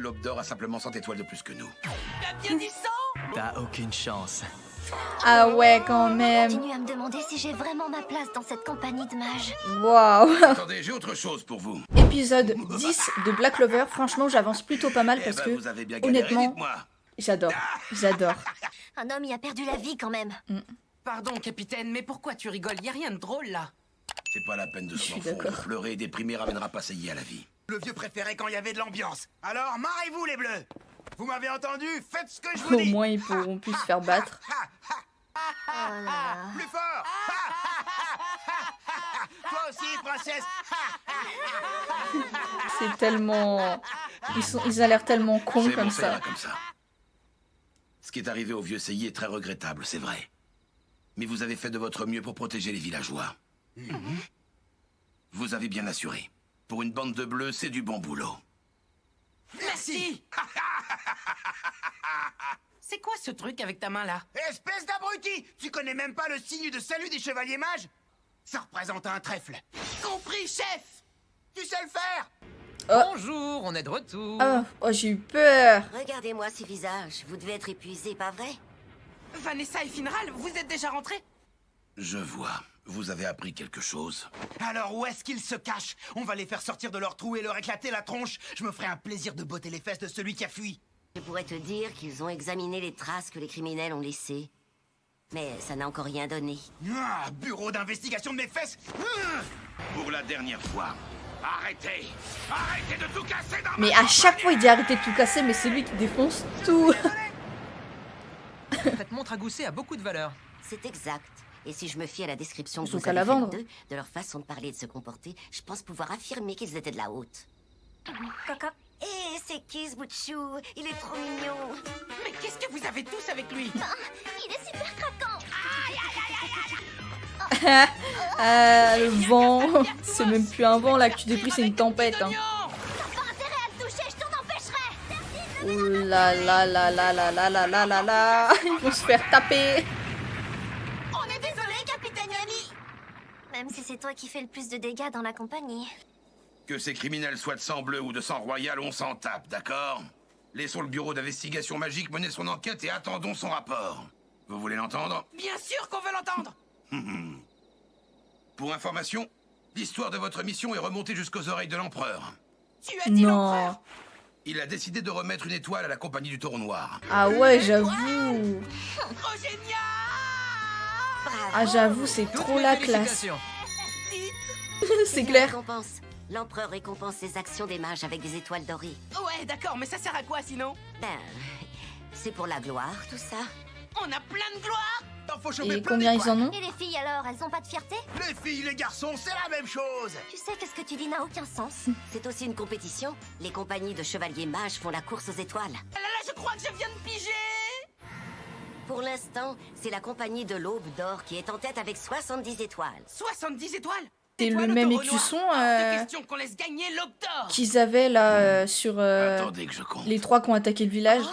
L'aube d'or a simplement 100 étoiles de plus que nous. T'as bien dit 100? T'as aucune chance. Ah ouais, quand même. Continue à me demander si j'ai vraiment ma place dans cette compagnie de mages. Waouh. Attendez, j'ai autre chose pour vous. Épisode 10 de Black Clover. Franchement, j'avance plutôt pas mal parce que, vous avez bien galéré, honnêtement, dites-moi. j'adore. J'adore. Un homme y a perdu la vie quand même. Pardon, capitaine, mais pourquoi tu rigoles? Y a rien de drôle là. C'est pas la peine de Je se suis confondre. d'accord. Pleurer et déprimer ramènera pas Seiya à la vie. Le vieux préférait quand il y avait de l'ambiance. Alors, marrez-vous les bleus. Vous m'avez entendu? Faites ce que je vous Au dis. moins, ils pourront plus se faire battre. Oh là là. Plus fort. Toi aussi, princesse. C'est tellement... Ils ont l'air tellement cons C'est comme bon, ça ira ça. comme ça. Ce qui est arrivé au vieux Seiya est très regrettable, c'est vrai. Mais vous avez fait de votre mieux pour protéger les villageois. Vous avez bien assuré. Pour une bande de bleus, c'est du bon boulot. Merci. C'est quoi ce truc avec ta main là? Espèce d'abruti. Tu connais même pas le signe de salut des chevaliers mages? Ça représente un trèfle. Compris, chef. Tu sais le faire? Bonjour, on est de retour. Ah, oh, j'ai eu peur. Regardez-moi ces visages. Vous devez être épuisés, pas vrai? Vanessa et Finral, vous êtes déjà rentrés? Je vois. Vous avez appris quelque chose. Alors où est-ce qu'ils se cachent? On va les faire sortir de leur trou et leur éclater la tronche. Je me ferai un plaisir de botter les fesses de celui qui a fui. Je pourrais te dire qu'ils ont examiné les traces que les criminels ont laissées. Mais ça n'a encore rien donné. Ah, bureau d'investigation de mes fesses. Pour la dernière fois, arrêtez. Arrêtez de tout casser dans Mais à chaque fois, il dit arrêtez de tout casser, mais c'est lui qui défonce tout. Cette montre à gousset a beaucoup de valeur. C'est exact. Et si je me fie à la description que Ils ont vous qu'à avez la faite vendre. d'eux, de leur façon de parler et de se comporter, je pense pouvoir affirmer qu'ils étaient de la haute. Coco. Eh, c'est qui ce bout de chou? Il est trop mignon. Mais qu'est-ce que vous avez tous avec lui? Il est super craquant. Le vent. C'est même plus un vent là que tu t'es pris, c'est une tempête. Hein. T'as pas intérêt à le toucher, je t'en empêcherai. Ouh là là là là là là là là là là. Ils vont se faire taper. On est désolé, capitaine Yami. Même si c'est toi qui fais le plus de dégâts dans la compagnie. Que ces criminels soient de sang bleu ou de sang royal, on s'en tape, d'accord? Laissons le bureau d'investigation magique mener son enquête et attendons son rapport. Vous voulez l'entendre? Bien sûr qu'on veut l'entendre. Pour information, l'histoire de votre mission est remontée jusqu'aux oreilles de l'empereur. Tu as dit Non. l'empereur. Il a décidé de remettre une étoile à la compagnie du Taureau Noir. Ah ouais, j'avoue. Trop génial. Ah j'avoue, c'est Toutes trop mes la classe. félicitations. C'est une clair. récompense. L'empereur récompense les actions des mages avec des étoiles dorées. Ouais, d'accord, mais ça sert à quoi sinon? Ben, c'est pour la gloire, tout ça. On a plein de gloire. T'en faut choper Et plein combien ils d'étoiles. en ont? Et les filles alors, elles ont pas de fierté? Les filles, les garçons, c'est la même chose. Tu sais que ce que tu dis n'a aucun sens. C'est aussi une compétition. Les compagnies de chevaliers mages font la course aux étoiles. Ah là là, je crois que je viens de piger. Pour l'instant, c'est la compagnie de l'Aube d'Or qui est en tête avec 70 étoiles. 70 étoiles. C'est le Étoile au même Taureau écusson Noir. Hors de question qu'on laisse gagner l'aube d'or. qu'ils avaient là sur Attendez que je compte. les 3 qui ont attaqué le village.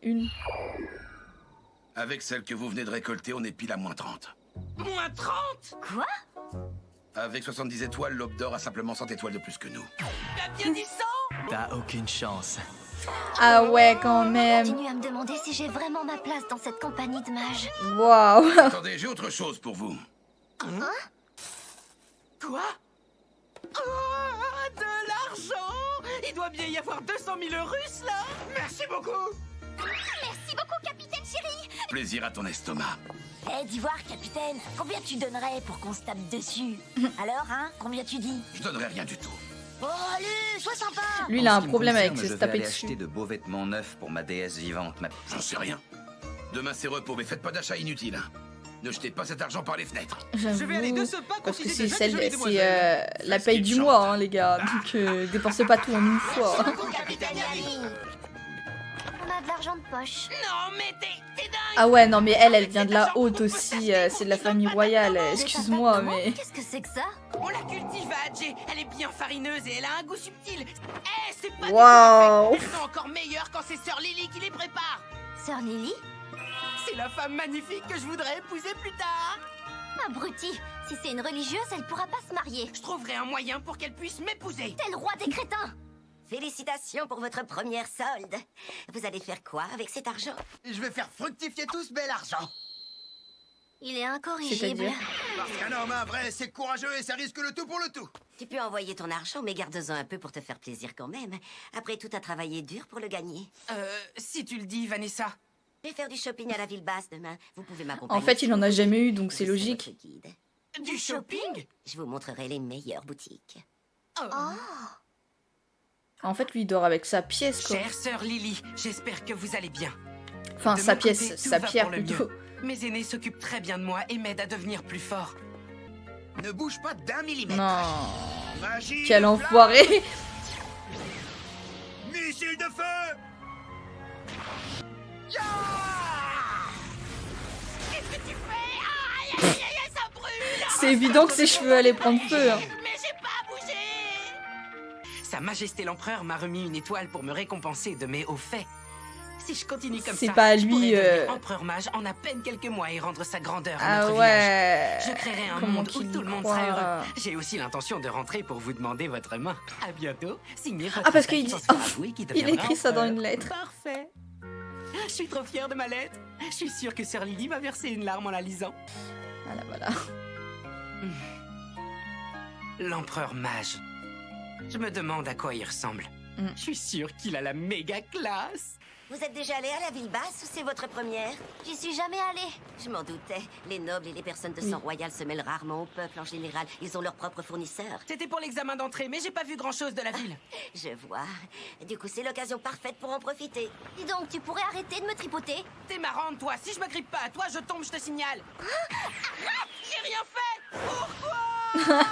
Une. Avec celle que vous venez de récolter, on est pile à moins 30. Moins 30. Quoi? Avec 70 étoiles, l'aube d'or a simplement 100 étoiles de plus que nous. T'as bien dit 100? T'as aucune chance. Ah ouais, quand même. Continue à me demander si j'ai vraiment ma place dans cette compagnie de mages. Waouh. Attendez, j'ai autre chose pour vous. Quoi? Oh, de l'argent. Il doit bien y avoir 200 000 Russes là. Merci beaucoup. Merci beaucoup, capitaine chéri. Plaisir à ton estomac. Eh, d'ivoire, capitaine, combien tu donnerais pour qu'on se tape dessus? Alors, hein, combien tu dis? Je donnerai rien du tout. Oh, allez, sois sympa! Lui, il a En un ce qui me problème avec concerne, se je vais taper aller dessus. acheter de beaux vêtements neufs pour ma déesse vivante. J'en sais rien. Demain c'est repos, mais faites pas d'achat inutile. Ne jetez pas cet argent par les fenêtres. Je vais aller de J'avoue. ce pas Parce que confiser c'est de jolies c'est demoiselles. la Fais ce paye qu'il du chante. mois, hein, les gars. Donc dépensez pas tout en une fois. Capitaine Yami! On a de l'argent de poche. Non mais t'es dingue. Ah ouais, non mais elle vient de la haute aussi. C'est de la famille royale. Excuse-moi, mais... Qu'est-ce que c'est que ça? On la cultive à Adjé. Elle est bien farineuse et elle a un goût subtil. Eh, c'est pas du tout Waouh. infect. Elles sont encore meilleures quand c'est Sœur Lily qui les prépare. Sœur Lily? C'est la femme magnifique que je voudrais épouser plus tard. Abruti. Si c'est une religieuse, elle pourra pas se marier. Je trouverai un moyen pour qu'elle puisse m'épouser. T'es le roi des crétins. Félicitations pour votre première solde. Vous allez faire quoi avec cet argent? Je vais faire fructifier tout ce bel argent. Il est incorrigible. C'est-à-dire? Parce qu'un homme, un vrai, c'est courageux et ça risque le tout pour le tout. Tu peux envoyer ton argent, mais garde-en un peu pour te faire plaisir quand même. Après tout, t'as travaillé dur pour le gagner. Si tu le dis, Vanessa. Je vais faire du shopping à la ville basse demain. Vous pouvez m'accompagner. En fait, il en a jamais eu, donc c'est Je serai logique. votre guide. Du shopping? Je vous montrerai les meilleures boutiques. En fait, lui, il dort avec sa pièce, quoi. Chère sœur Lily, j'espère que vous allez bien. Enfin, De sa mon pièce, côté, tout sa va pierre pour le plutôt. mieux. Mes aînés s'occupent très bien de moi et m'aident à devenir plus fort. Ne bouge pas d'un millimètre. Non. Magie Quel de enfoiré. flamme. Missile de feu. Ya! Qu'est-ce que tu fais? Aïe, aïe, aïe, aïe, ça brûle! C'est évident que ses cheveux allaient prendre feu. Hein. Mais j'ai pas bougé! Sa Majesté l'Empereur m'a remis une étoile pour me récompenser de mes hauts faits. Si je continue comme C'est ça, pas je lui, pourrais devenir Empereur Mage en à peine quelques mois et rendre sa grandeur à Ah notre ouais. village. Je créerai un Comment monde où qu'il tout le monde croit. sera heureux. J'ai aussi l'intention de rentrer pour vous demander votre main. À bientôt. Signé votre Ah, parce qu'il dit- qui Il écrit ça dans une lettre. Parfait. Je suis trop fière de ma lettre. Je suis sûre que sœur Lily va verser une larme en la lisant. Voilà, voilà. L'empereur mage. Je me demande à quoi il ressemble. Je suis sûre qu'il a la méga classe. Vous êtes déjà allé à la ville basse ou c'est votre première? J'y suis jamais allée. Je m'en doutais. Les nobles et les personnes de sang royal se mêlent rarement au peuple en général. Ils ont leurs propres fournisseurs. C'était pour l'examen d'entrée, mais j'ai pas vu grand-chose de la ville. Je vois. Du coup, c'est l'occasion parfaite pour en profiter. Dis donc, tu pourrais arrêter de me tripoter? T'es marrante, toi. Si je me grippe pas à toi, je tombe, je te signale. Arrête! J'ai rien fait. Pourquoi?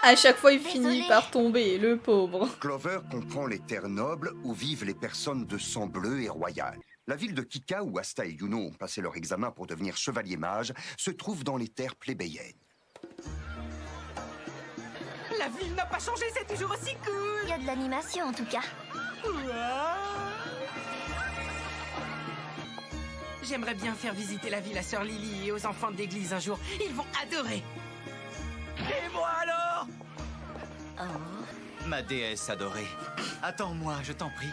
À chaque fois, il Désolée. finit par tomber, le pauvre. Clover comprend les terres nobles où vivent les personnes de sang bleu et royal. La ville de Kika, où Asta et Yuno ont passé leur examen pour devenir chevalier mage, se trouve dans les terres plébéiennes. La ville n'a pas changé, c'est toujours aussi cool. Il y a de l'animation en tout cas. J'aimerais bien faire visiter la ville à sœur Lily et aux enfants de l'église un jour. Ils vont adorer. Et moi alors? Ma déesse adorée. Attends-moi, je t'en prie.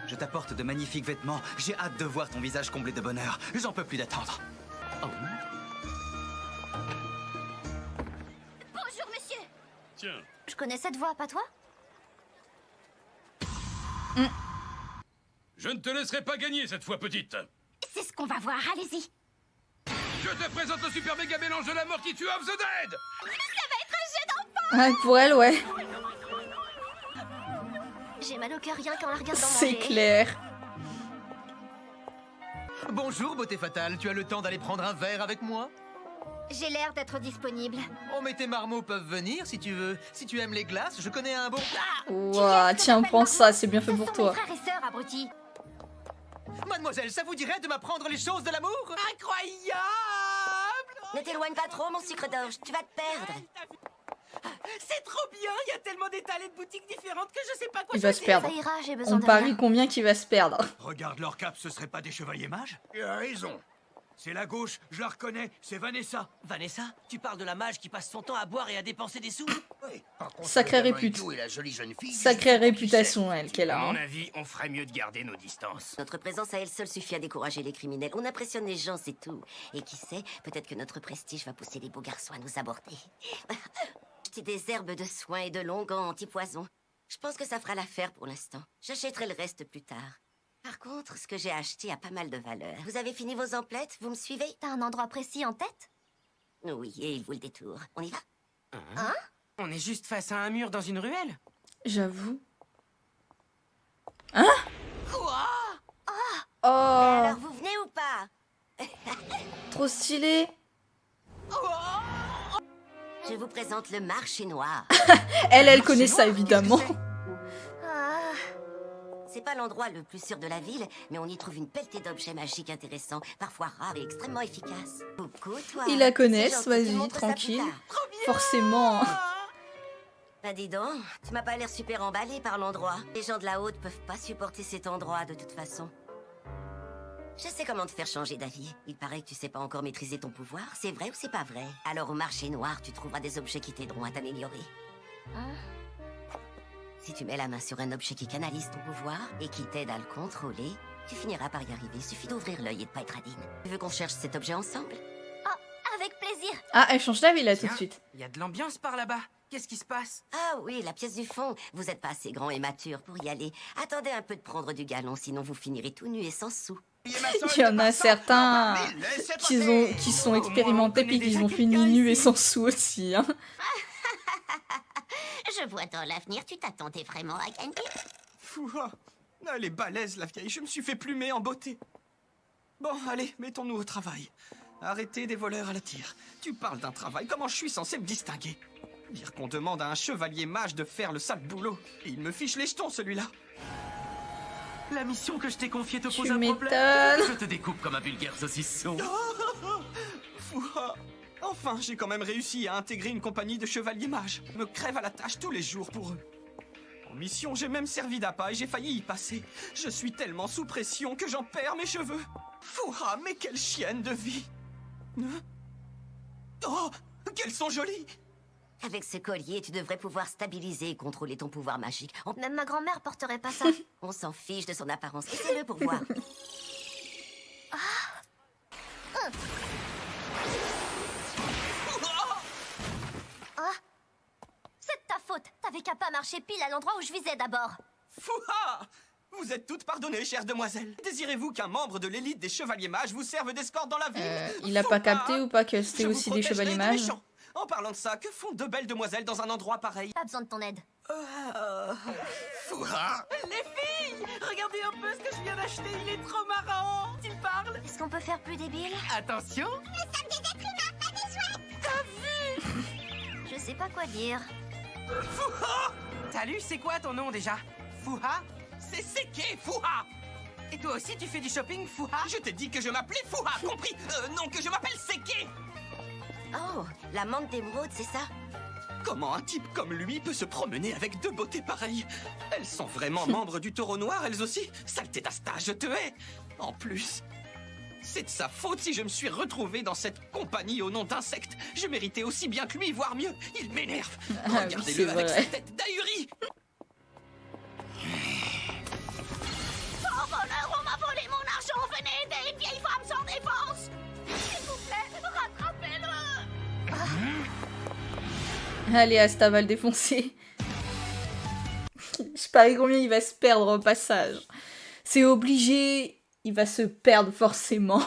Je t'apporte de magnifiques vêtements. J'ai hâte de voir ton visage comblé de bonheur. J'en peux plus d'attendre. Bonjour monsieur. Tiens. Je connais cette voix, pas toi? Je ne te laisserai pas gagner cette fois, petite. C'est ce qu'on va voir, allez-y. Je te présente le super méga mélange de la mort qui tue of the Dead. Ouais, pour elle, ouais. J'ai mal au cœur rien qu'en la regardant C'est manger. clair. Bonjour, beauté fatale. Tu as le temps d'aller prendre un verre avec moi? J'ai l'air d'être disponible. Oh, mais tes marmots peuvent venir si tu veux. Si tu aimes les glaces, je connais un bon... Ouah, tiens, prends ça, c'est bien fait pour Ce sont toi. mes frères et sœurs, abrutis. Mademoiselle, ça vous dirait de m'apprendre les choses de l'amour? Incroyable! Ne t'éloigne pas trop, mon sucre d'orge. Tu vas te perdre. C'est trop bien! Il y a tellement d'étalés de boutiques différentes que je sais pas quoi Il va se choisir. perdre. Ça ira, j'ai besoin On de parie rien. combien qu'il va se perdre. Regarde leur cap, ce serait pas des chevaliers mages? Tu as raison. C'est la gauche, je la reconnais, c'est Vanessa. Vanessa, tu parles de la mage qui passe son temps à boire et à dépenser des sous? Oui. Par contre, Sacrée le gamin répute. et tout et la jolie jeune fille, Sacrée réputation, elle, qu'elle À a. mon Hein. avis, on ferait mieux de garder nos distances. Notre présence à elle seule suffit à décourager les criminels. On impressionne les gens, c'est tout. Et qui sait, peut-être que notre prestige va pousser les beaux garçons à nous aborder. Acheter des herbes de soin et de longs gants anti-poison. Je pense que ça fera l'affaire pour l'instant. J'achèterai le reste plus tard. Par contre, ce que j'ai acheté a pas mal de valeur. Vous avez fini vos emplettes? Vous me suivez? T'as un endroit précis en tête? Oui, et il vous le détour. On y va? On est juste face à un mur dans une ruelle. J'avoue. Quoi? Oh, Alors, vous venez ou pas? trop stylé. Je vous présente le marché noir. Elle connaît ça, évidemment. Ah, C'est pas l'endroit le plus sûr de la ville, mais on y trouve une pelletée d'objets magiques intéressants, parfois rares et extrêmement efficaces. Coucou, toi. Ils la connaissent, C'est gentil, tu vas-y, montres ça plus tranquille. tard. Forcément. Bah dis donc, tu m'as pas l'air super emballé par l'endroit. Les gens de la haute peuvent pas supporter cet endroit de toute façon. Je sais comment te faire changer d'avis. Il paraît que tu sais pas encore maîtriser ton pouvoir. C'est vrai ou c'est pas vrai? Alors au marché noir, tu trouveras des objets qui t'aideront à t'améliorer. Si tu mets la main sur un objet qui canalise ton pouvoir et qui t'aide à le contrôler, tu finiras par y arriver. Suffit d'ouvrir l'œil et de pas être adine. Tu veux qu'on cherche cet objet ensemble? Oh, avec plaisir. Ah, elle change d'avis là tout de Tiens, suite. il y a de l'ambiance par là-bas. Qu'est-ce qui se passe? Ah oui, la pièce du fond. Vous êtes pas assez grand et mature pour y aller. Attendez un peu de prendre du galon, sinon vous finirez tout nu et sans sous. Il y en a certains qui sont expérimentés puis qui ont fini nus et sans sous aussi. Hein. Je vois dans l'avenir, tu t'attendais vraiment à gagner. Fouha. Elle est balèze, la vieille. Je me suis fait plumer en beauté. Bon, allez, mettons-nous au travail. Arrêtez des voleurs à la tire. Tu parles d'un travail, comment je suis censé me distinguer? Dire qu'on demande à un chevalier mage de faire le sale boulot. Et il me fiche les jetons, celui-là. La mission que je t'ai confiée te Tu pose un problème. m'étonnes. Je te découpe comme un vulgaire saucisson. Fouha. Enfin, j'ai quand même réussi à intégrer une compagnie de chevaliers mages. Je me crève à la tâche tous les jours pour eux. En mission, j'ai même servi d'appât et j'ai failli y passer. Je suis tellement sous pression que j'en perds mes cheveux. Fouha, mais quelle chienne de vie. Hein? Oh, qu'elles sont jolies. Avec ce collier, tu devrais pouvoir stabiliser et contrôler ton pouvoir magique. Même ma grand-mère porterait pas ça. On s'en fiche de son apparence. Fais-le pour voir. C'est de ta faute. T'avais qu'à pas marcher pile à l'endroit où je visais d'abord. Fouha! Vous êtes toutes pardonnées, chère demoiselle. Désirez-vous qu'un membre de l'élite des chevaliers mages vous serve d'escorte dans la ville? Il a pas Fouha! capté ou pas que Je c'était vous aussi des protégerai chevaliers des mages? méchants. En parlant de ça, que font deux belles demoiselles dans un endroit pareil? Pas besoin de ton aide. Fouha! Les filles! Regardez un peu ce que je viens d'acheter, il est trop marrant! Tu parles? Est-ce qu'on peut faire plus débile? Attention! Je sais pas quoi dire. Salut, c'est quoi ton nom déjà? Fouha? C'est Seke, Fouha! Et toi aussi tu fais du shopping, Fouha? Je t'ai dit que je m'appelais Fouha, compris? Non, que je m'appelle Seke! Oh, la menthe d'émeraude, c'est ça? Comment un type comme lui peut se promener avec deux beautés pareilles? Elles sont vraiment membres du Taureau Noir, elles aussi? Saleté d'Asta, je te hais! En plus, c'est de sa faute si je me suis retrouvé dans cette compagnie au nom d'insectes. Je méritais aussi bien que lui, voire mieux. Il m'énerve. Ah oui, Regardez-le c'est avec vrai. sa tête d'ahuri. Oh voleur, on m'a volé mon argent. Venez aider une vieille femme sans défense. S'il vous plaît, rattrapez-le. Allez, Asta va le défoncer. Je parie combien il va se perdre au passage. C'est obligé, il va se perdre forcément.